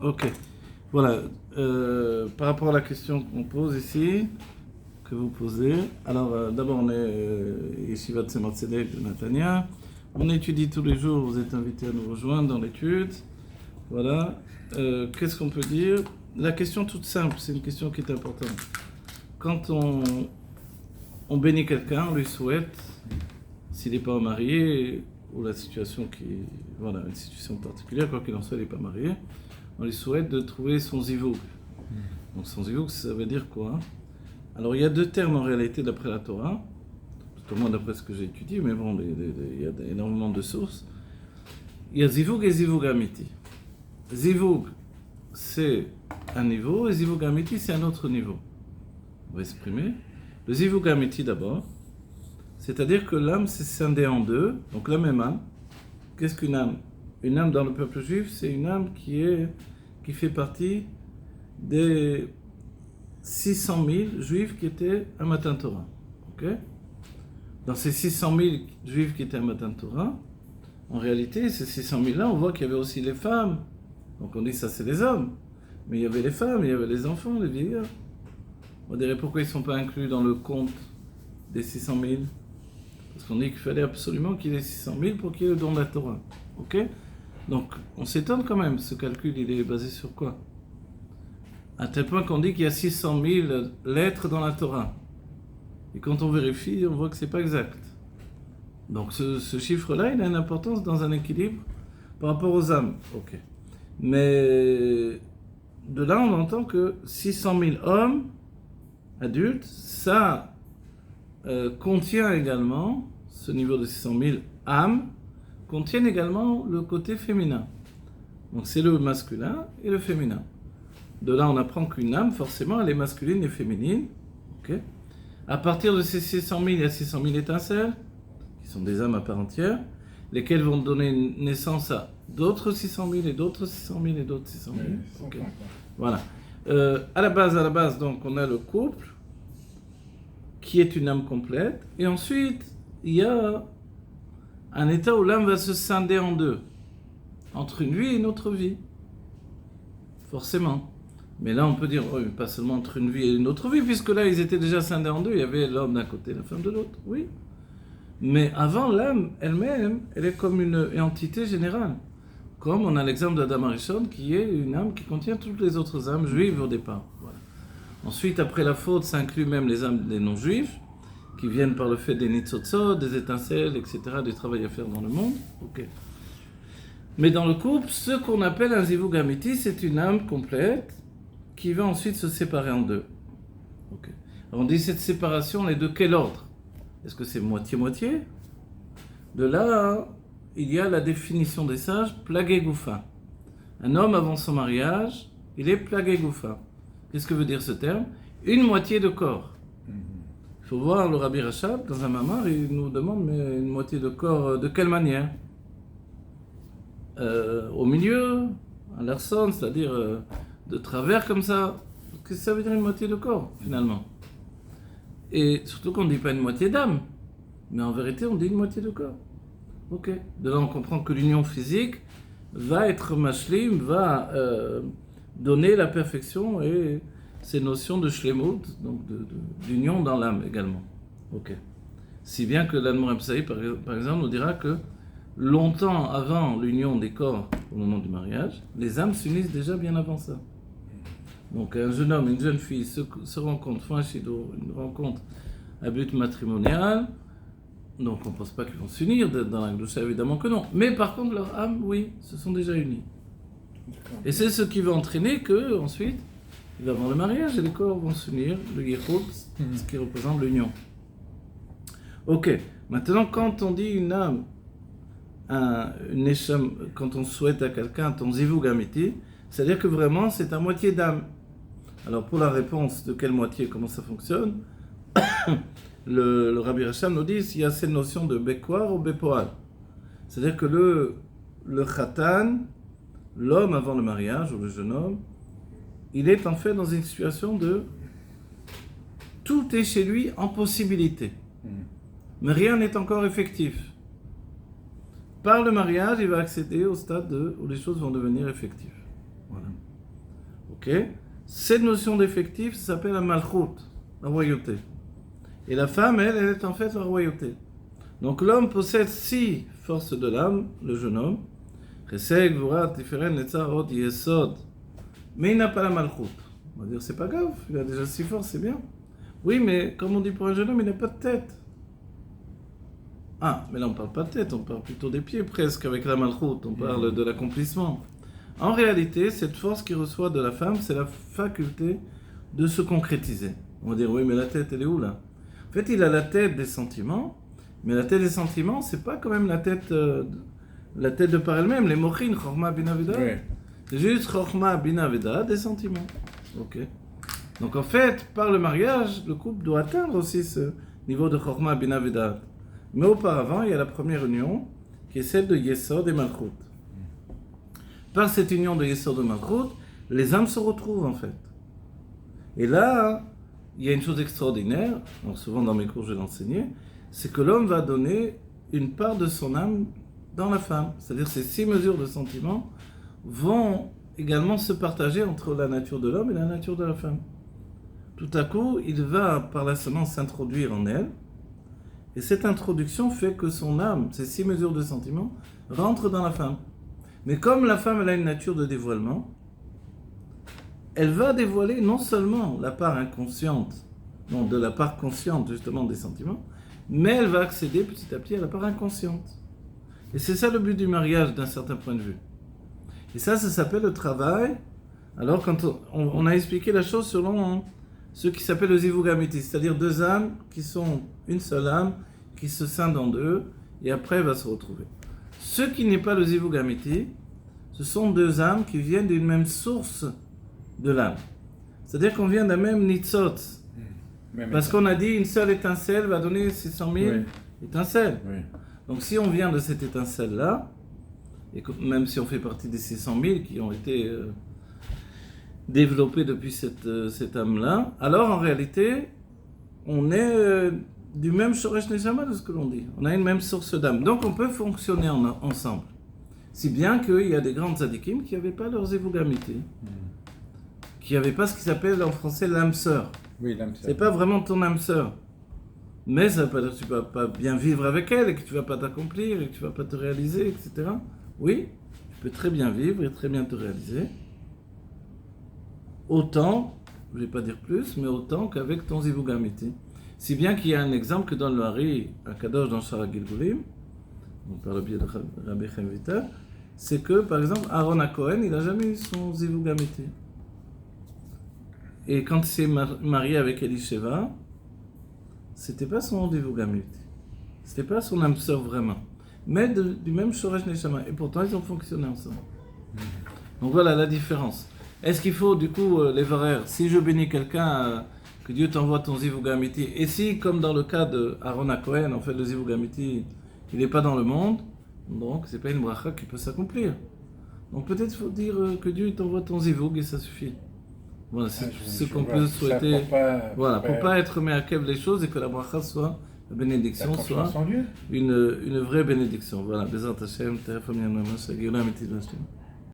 Ok. Voilà. Par rapport à la question qu'on pose ici, que vous posez, alors d'abord on est Yeshiva Tzemach Tzedek de Natania. On étudie tous les jours, vous êtes invités à nous rejoindre dans l'étude. Voilà. Qu'est-ce qu'on peut dire? La question toute simple, c'est une question qui est importante. Quand on bénit quelqu'un, on lui souhaite, s'il n'est pas marié, ou la situation qui. Voilà, une situation particulière, quoi qu'il en soit, il n'est pas marié, on lui souhaite de trouver son zivouk. Donc son zivouk, ça veut dire quoi? Alors il y a deux termes en réalité d'après la Torah, tout au moins d'après ce que j'ai étudié, mais bon, il y a énormément de sources. Il y a zivouk et zivouk amiti. Zivouk, c'est un niveau, et zivouk amiti, c'est un autre niveau. On va exprimer. Le zivouk amiti d'abord, c'est-à-dire que l'âme s'est scindée en deux, donc la même âme. Qu'est-ce qu'une âme? Une âme dans le peuple juif, c'est une âme qui fait partie des 600 000 juifs qui étaient à Matan Torah. Okay? Dans ces 600 000 juifs qui étaient à Matan Torah, en réalité, ces 600 000-là, on voit qu'il y avait aussi les femmes. Donc on dit ça c'est les hommes. Mais il y avait les femmes, il y avait les enfants, les vieillards. On dirait pourquoi ils ne sont pas inclus dans le compte des 600 000? Parce qu'on dit qu'il fallait absolument qu'il y ait 600 000 pour qu'il y ait le don de la Torah. Ok? Donc on s'étonne quand même, ce calcul il est basé sur quoi? À tel point qu'on dit qu'il y a 600 000 lettres dans la Torah. Et quand on vérifie, on voit que ce n'est pas exact. Donc ce chiffre-là, il a une importance dans un équilibre par rapport aux âmes. Ok. Mais de là, on entend que 600 000 hommes adultes, ça contient également, ce niveau de 600 000 âmes, contient également le côté féminin. Donc c'est le masculin et le féminin. De là, on apprend qu'une âme, forcément, elle est masculine et féminine. Okay. À partir de ces 600 000, il y a 600 000 étincelles, qui sont des âmes à part entière, lesquelles vont donner naissance à d'autres 600 000 et d'autres 600 000 et d'autres 600 000. Okay. Voilà. À la base, donc, on a le couple, qui est une âme complète, et ensuite, il y a un état où l'âme va se scinder en deux, entre une vie et une autre vie. Forcément. Mais là, on peut dire, pas seulement entre une vie et une autre vie, puisque là, ils étaient déjà scindés en deux, il y avait l'homme d'un côté et la femme de l'autre, oui. Mais avant, l'âme elle-même, elle est comme une entité générale. Comme on a l'exemple d'Adam Arishon, qui est une âme qui contient toutes les autres âmes juives au départ. Voilà. Ensuite, après la faute, ça inclut même les âmes des non-juifs, qui viennent par le fait des nitzotzot, des étincelles, etc., du travail à faire dans le monde. Okay. Mais dans le couple, ce qu'on appelle un zivug amiti, c'est une âme complète qui va ensuite se séparer en deux. Okay. Alors on dit cette séparation, elle est de quel ordre? Est-ce que c'est moitié-moitié? De là, il y a la définition des sages, plagé goufa. Un homme avant son mariage, il est plagé goufa. Qu'est-ce que veut dire ce terme? Une moitié de corps. Il faut voir le Rabbi Rachab, dans un mamar, il nous demande, mais une moitié de corps, de quelle manière? Au milieu, à l'arson, c'est-à-dire de travers comme ça. Qu'est-ce que ça veut dire une moitié de corps, finalement? Et surtout qu'on ne dit pas une moitié d'âme, mais en vérité, on dit une moitié de corps. Ok. De là, on comprend que l'union physique va être mashlim, va donner la perfection et ces notions de shlemut, donc d'union dans l'âme également. Ok. Si bien que l'Admor Saïd, par exemple, nous dira que longtemps avant l'union des corps, au moment du mariage, les âmes s'unissent déjà bien avant ça. Donc un jeune homme, une jeune fille se rencontrent, font un shido, une rencontre à but matrimonial. Donc on ne pense pas qu'ils vont s'unir dans la Gdusha, évidemment que non. Mais par contre, leurs âmes, oui, se sont déjà unies. Et c'est ce qui va entraîner que ensuite, il va y avoir le mariage et les corps vont s'unir, le yichud, ce qui représente l'union. Ok, maintenant quand on dit une âme, une nesham, quand on souhaite à quelqu'un ton zivug amiti, c'est-à-dire que vraiment c'est à moitié d'âme. Alors pour la réponse de quelle moitié, comment ça fonctionne, le Rabbi Racham nous dit il y a cette notion de bekwar ou bepoal. C'est-à-dire que le khatan, l'homme avant le mariage, ou le jeune homme, il est en fait dans une situation de tout est chez lui en possibilité. Mais rien n'est encore effectif. Par le mariage, il va accéder au stade où les choses vont devenir effectives. Voilà. Ok. Cette notion d'effectif, ça s'appelle la malchout, la royauté. Et la femme, elle est en fait la royauté. Donc l'homme possède 6 forces de l'âme, le jeune homme. Chesed, Gvura, Tiferet, Netzar, Hod, Yesod. Mais il n'a pas la malchout. On va dire, c'est pas grave, il a déjà 6 forces, c'est bien. Oui, mais comme on dit pour un jeune homme, il n'a pas de tête. Ah, mais là on parle pas de tête, on parle plutôt des pieds presque avec la malchout, on parle de l'accomplissement. En réalité, cette force qu'il reçoit de la femme, c'est la faculté de se concrétiser. On va dire, oui, mais la tête, elle est où là? En fait, il a la tête des sentiments, mais la tête des sentiments, c'est pas quand même la tête de par elle-même. Les mochin, chorma, bina, veda. Oui. C'est juste chorma, bina, veda, des sentiments. Ok. Donc en fait, par le mariage, le couple doit atteindre aussi ce niveau de chorma, bina, veda. Mais auparavant, il y a la première union, qui est celle de Yesod et Malchut. Par cette union de Yesod et Malchut, les âmes se retrouvent en fait. Et là, il y a une chose extraordinaire, donc souvent dans mes cours je l'ai enseigné, c'est que l'homme va donner une part de son âme dans la femme. C'est-à-dire ces 6 mesures de sentiments vont également se partager entre la nature de l'homme et la nature de la femme. Tout à coup, il va par la semence s'introduire en elle, et cette introduction fait que son âme, ces 6 mesures de sentiments, rentrent dans la femme. Mais comme la femme elle a une nature de dévoilement, elle va dévoiler non seulement la part inconsciente, non, de la part consciente justement des sentiments, mais elle va accéder petit à petit à la part inconsciente. Et c'est ça le but du mariage d'un certain point de vue. Et ça s'appelle le travail. Alors quand on a expliqué la chose selon ce qui s'appelle le zivug amiti, c'est-à-dire 2 âmes qui sont une seule âme, qui se scindent en 2, et après elle va se retrouver. Ce qui n'est pas le zivug amiti, ce sont 2 âmes qui viennent d'une même source de l'âme. C'est-à-dire qu'on vient d'un même nitzot. Parce qu'on a dit une seule étincelle va donner 600 000 étincelles. Oui. Donc si on vient de cette étincelle-là, et que, même si on fait partie des 600 000 qui ont été développés depuis cette âme-là, alors en réalité, on est du même Shoresh Neshama de ce que l'on dit. On a une même source d'âme. Donc on peut fonctionner ensemble. Si bien qu'il y a des grandes tzadikim qui n'avaient pas leurs zivug amiti, qui n'avaient pas ce qui s'appelle en français l'âme sœur. Oui, l'âme sœur. C'est pas vraiment ton âme sœur. Mais ça veut pas dire que tu vas pas bien vivre avec elle, et que tu vas pas t'accomplir, et que tu vas pas te réaliser, etc. Oui, tu peux très bien vivre et très bien te réaliser. Autant, je vais pas dire plus, mais autant qu'avec ton zivug amiti. Si bien qu'il y a un exemple que donne le Hari à Kadosh dans Shara Gilgulim, par le biais de Rabbi Chaim Vital, c'est que, par exemple, Aaron HaKohen, il n'a jamais eu son zivug amiti. Et quand il s'est marié avec Elisheva, c'était pas son zivug amiti. C'était pas son âme sœur vraiment. Mais du même Shoresh Neshama. Et pourtant, ils ont fonctionné ensemble. Donc voilà la différence. Est-ce qu'il faut, du coup, les varères, si je bénis quelqu'un, que Dieu t'envoie ton zivug amiti, et si, comme dans le cas de Aaron HaKohen, en fait, le zivug amiti, il n'est pas dans le monde, donc c'est pas une bracha qui peut s'accomplir. Donc peut-être il faut dire que Dieu t'envoie ton zivug et ça suffit. Voilà, c'est ce qu'on peut souhaiter. Pour pas être me'akev les choses et que la bracha soit, la bénédiction soit une vraie bénédiction. Voilà, Bezrat Hashem, Teref Amyan Mamash, Geoula Amitid Hashem.